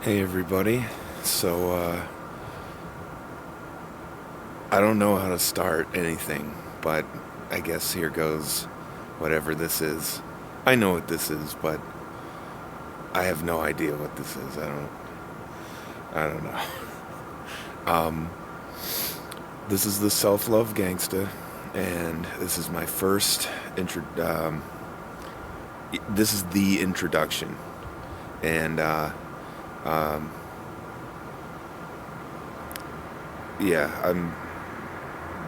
Hey everybody. So I don't know how to start anything, but I guess here goes whatever this is. I know what this is, but I have no idea what this is. I don't know. Um this is the self-love gangsta, and this is my first this is the introduction. And um yeah, I'm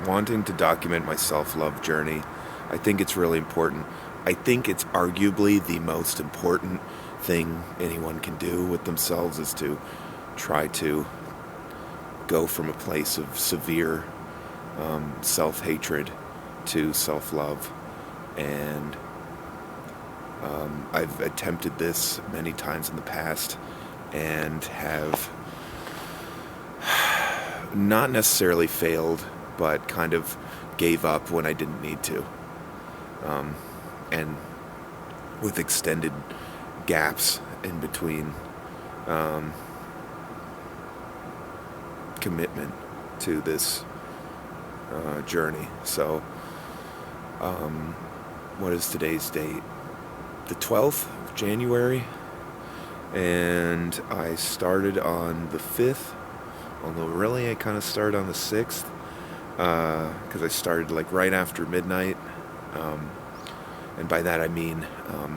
wanting to document my self love journey. I think it's really important. I think it's arguably the most important thing anyone can do with themselves is to try to go from a place of severe self hatred to self love. And I've attempted this many times in the past and have not necessarily failed, but kind of gave up when I didn't need to. Um, and with extended gaps in between um, commitment to this journey. So, um, what is today's date? The 12th of January. And I started on the 5th, although really I kind of started on the 6th because I started like right after midnight. Um, and by that I mean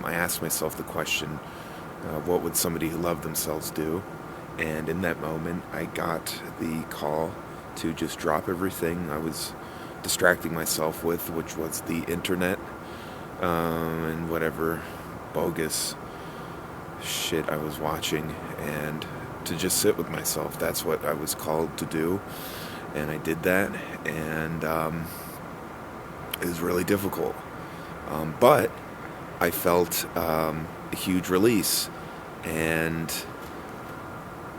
I asked myself the question, what would somebody who loved themselves do? And in that moment, I got the call to just drop everything I was distracting myself with, which was the internet and whatever bogus shit I was watching, and to just sit with myself. That's what I was called to do, and I did that, and it was really difficult. But I felt a huge release, and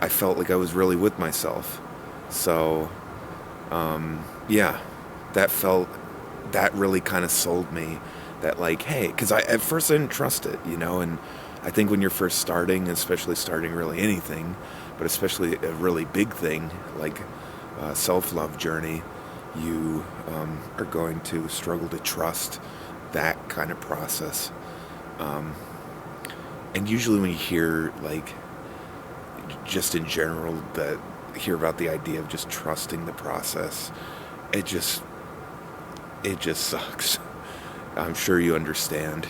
I felt like I was really with myself. So, yeah, that really kind of sold me that, like, hey, because at first I didn't trust it, and I think when you're first starting, especially starting really anything, but especially a really big thing like self-love journey, you are going to struggle to trust that kind of process. Um, and usually when you hear, like, just in general, that hear about the idea of just trusting the process, it just sucks. I'm sure you understand,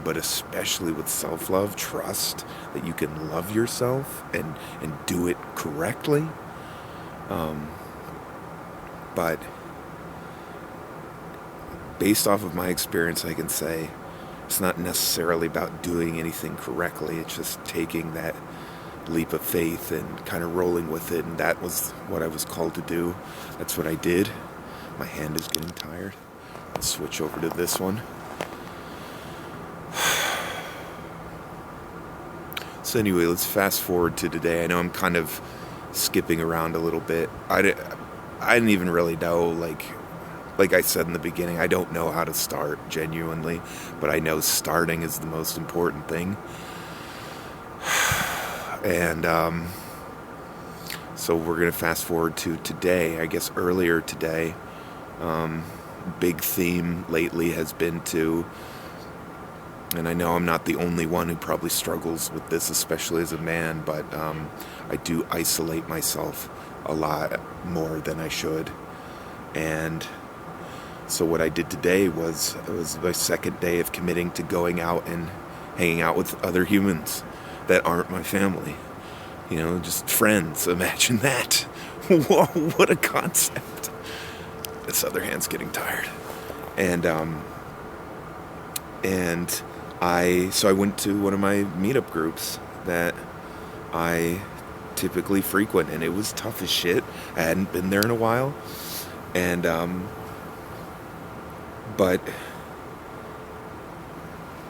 but especially with self-love, trust that you can love yourself and do it correctly. Um, but based off of my experience, I can say it's not necessarily about doing anything correctly. It's just taking that leap of faith and kind of rolling with it, and that was what I was called to do. That's what I did. My hand is getting tired. Let's switch over to this one. So anyway, let's fast forward to today. I know I'm kind of skipping around a little bit. I didn't even really know, like I said in the beginning, I don't know how to start genuinely, but I know starting is the most important thing. And so we're going to fast forward to today. I guess earlier today, big theme lately has been to, and I know I'm not the only one who probably struggles with this, especially as a man, but I do isolate myself a lot more than I should. And so what I did today was, it was my second day of committing to going out and hanging out with other humans that aren't my family. Just friends. Imagine that. Whoa, what a concept. This other hand's getting tired. And I went to one of my meetup groups that I typically frequent, and it was tough as shit. I hadn't been there in a while. And but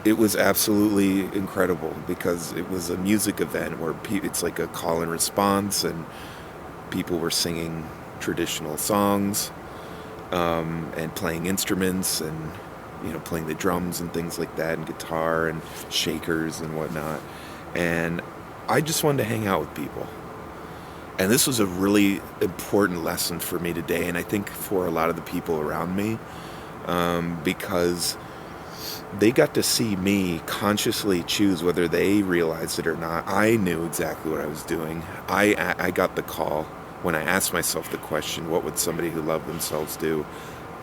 it was absolutely incredible because it was a music event where it's like a call and response, and people were singing traditional songs and playing instruments, and playing the drums and things like that, and guitar and shakers and whatnot. And I just wanted to hang out with people. And this was a really important lesson for me today, and I think for a lot of the people around me, because they got to see me consciously choose whether they realized it or not. I knew exactly what I was doing. I got the call when I asked myself the question, what would somebody who loved themselves do?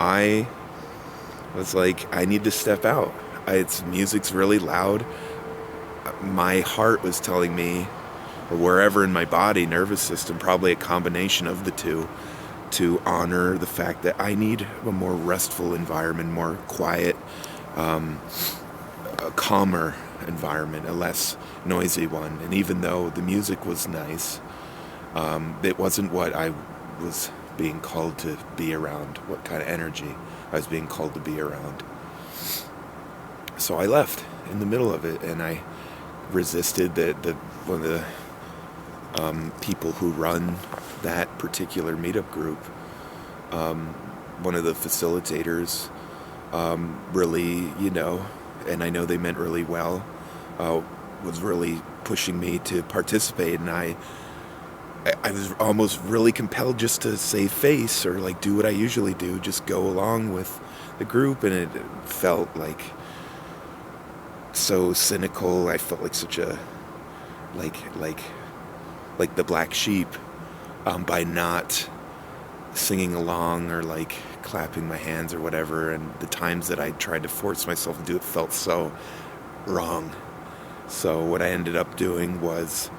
I was like, I need to step out. Music's really loud. My heart was telling me, or wherever in my body, nervous system, probably a combination of the two, to honor the fact that I need a more restful environment, more quiet, a calmer environment, a less noisy one. And even though the music was nice, it wasn't what I was being called to be around, what kind of energy I was being called to be around. So I left in the middle of it, and I resisted one of the people who run that particular meetup group. One of the facilitators really, and I know they meant really well, was really pushing me to participate, and I was almost really compelled just to save face or like do what I usually do, just go along with the group, and it felt like so cynical. I felt like such a like the black sheep by not singing along or like clapping my hands or whatever. And the times that I tried to force myself to do it felt so wrong. So what I ended up doing was,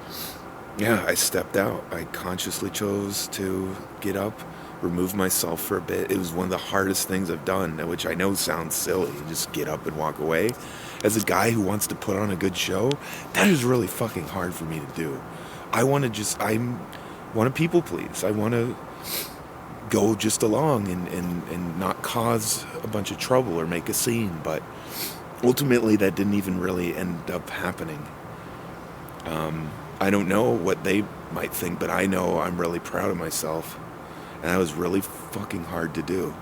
I stepped out. I consciously chose to get up, remove myself for a bit. It was one of the hardest things I've done, which I know sounds silly, just get up and walk away. As a guy who wants to put on a good show, that is really fucking hard for me to do. I want to people please. I want to go just along and not cause a bunch of trouble or make a scene. But ultimately, that didn't even really end up happening. I don't know what they might think, but I know I'm really proud of myself. And that was really fucking hard to do.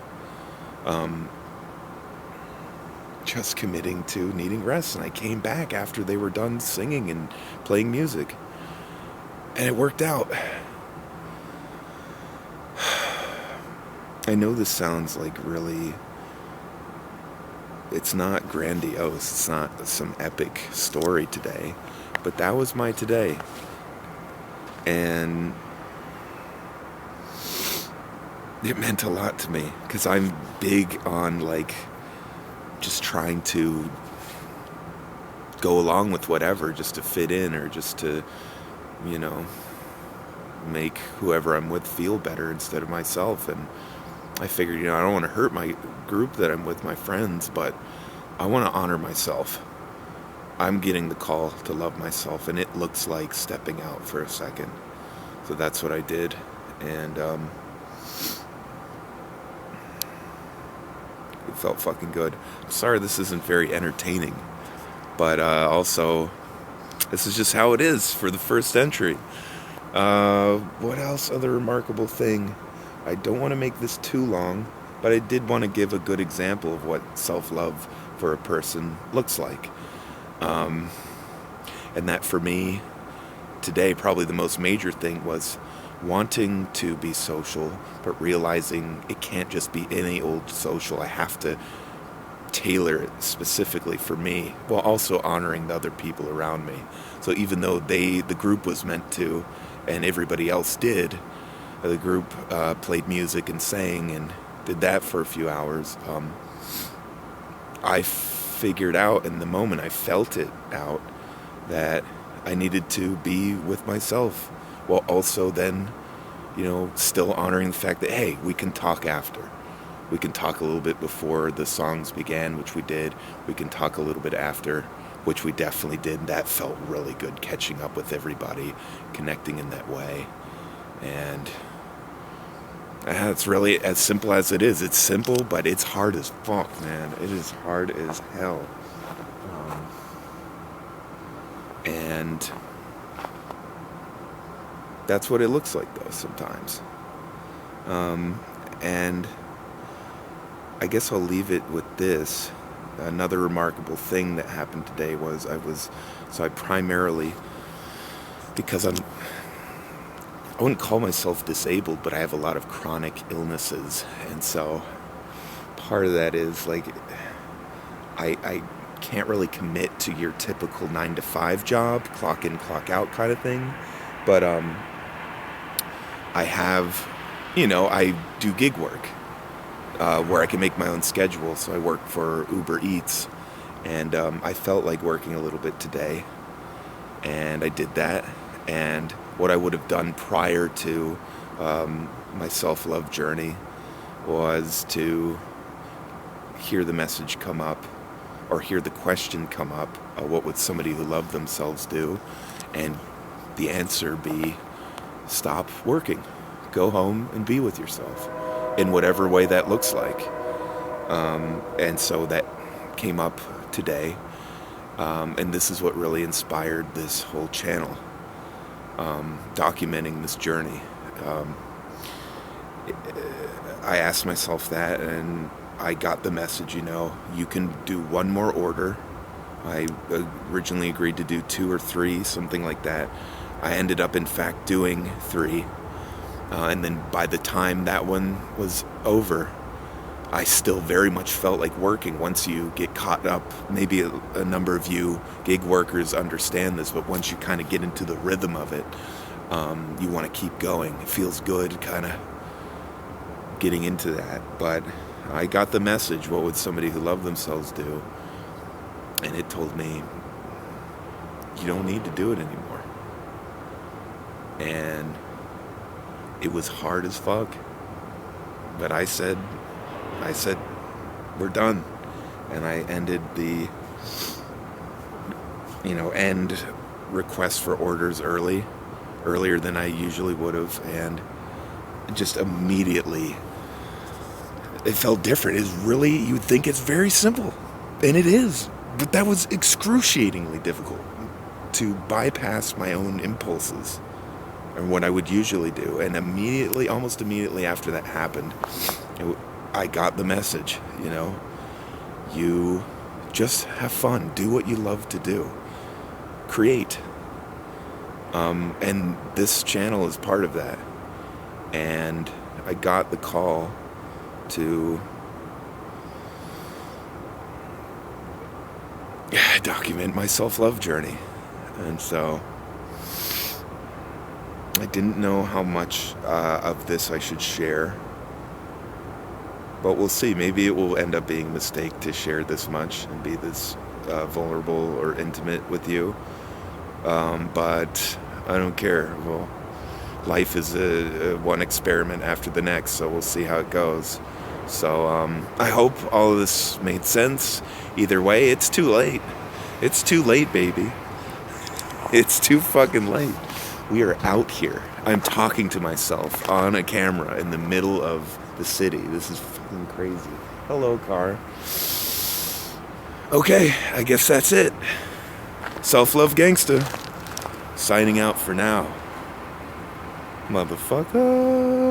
Just committing to needing rest. And I came back after they were done singing and playing music. And it worked out. I know this sounds like really... It's not grandiose. It's not some epic story today. But that was my today. And it meant a lot to me. Because I'm big on, like, just trying to go along with whatever, just to fit in or just to, make whoever I'm with feel better instead of myself. And I figured, I don't want to hurt my group that I'm with, my friends, but I want to honor myself. I'm getting the call to love myself, and it looks like stepping out for a second. So that's what I did. And it felt fucking good. I'm sorry this isn't very entertaining, but also this is just how it is for the first entry. What else? Other remarkable thing. I don't want to make this too long, but I did want to give a good example of what self-love for a person looks like. And that for me, today, probably the most major thing was wanting to be social, but realizing it can't just be any old social. I have to tailor it specifically for me, while also honoring the other people around me. So even though the group was meant to, and everybody else did, the group played music and sang and did that for a few hours, I figured out in the moment, I felt it out, that I needed to be with myself, while also then, still honoring the fact that, hey, we can talk after. We can talk a little bit before the songs began, which we did. We can talk a little bit after, which we definitely did. That felt really good, catching up with everybody, connecting in that way. And it's really as simple as it is. It's simple, but it's hard as fuck, man. It is hard as hell. And that's what it looks like, though, sometimes. And I guess I'll leave it with this. Another remarkable thing that happened today was I primarily because I wouldn't call myself disabled, but I have a lot of chronic illnesses. And so part of that is like, I can't really commit to your typical 9 to 5 job, clock in, clock out kind of thing. But I have, I do gig work where I can make my own schedule. So I work for Uber Eats, and I felt like working a little bit today, and I did that. And what I would have done prior to my self-love journey was to hear the message come up, or hear the question come up, what would somebody who loved themselves do? And the answer be, stop working. Go home and be with yourself in whatever way that looks like. And so that came up today. And this is what really inspired this whole channel, documenting this journey. I asked myself that, and I got the message, you can do one more order. I originally agreed to do 2 or 3, something like that. I ended up, in fact, doing 3. And then by the time that one was over, I still very much felt like working. Once you get caught up, maybe a number of you gig workers understand this, but once you kind of get into the rhythm of it, you want to keep going. It feels good kind of getting into that. But I got the message, what would somebody who loved themselves do? And it told me, you don't need to do it anymore. And it was hard as fuck. But I said, we're done. And I ended the, end request for orders earlier than I usually would have. And just immediately, it felt different. It's really, you'd think it's very simple. And it is. But that was excruciatingly difficult, to bypass my own impulses and what I would usually do. And almost immediately after that happened, I got the message, you just have fun. Do what you love to do. Create. And this channel is part of that. And I got the call to document my self-love journey. And so I didn't know how much of this I should share, but we'll see. Maybe it will end up being a mistake to share this much and be this vulnerable or intimate with you, but I don't care. Well, life is a one experiment after the next, so we'll see how it goes. So I hope all of this made sense. Either way, it's too late. It's too late, baby. It's too fucking late. We are out here. I'm talking to myself on a camera in the middle of the city. This is fucking crazy. Hello, car. Okay, I guess that's it. Self-love Gangsta. Signing out for now. Motherfucker.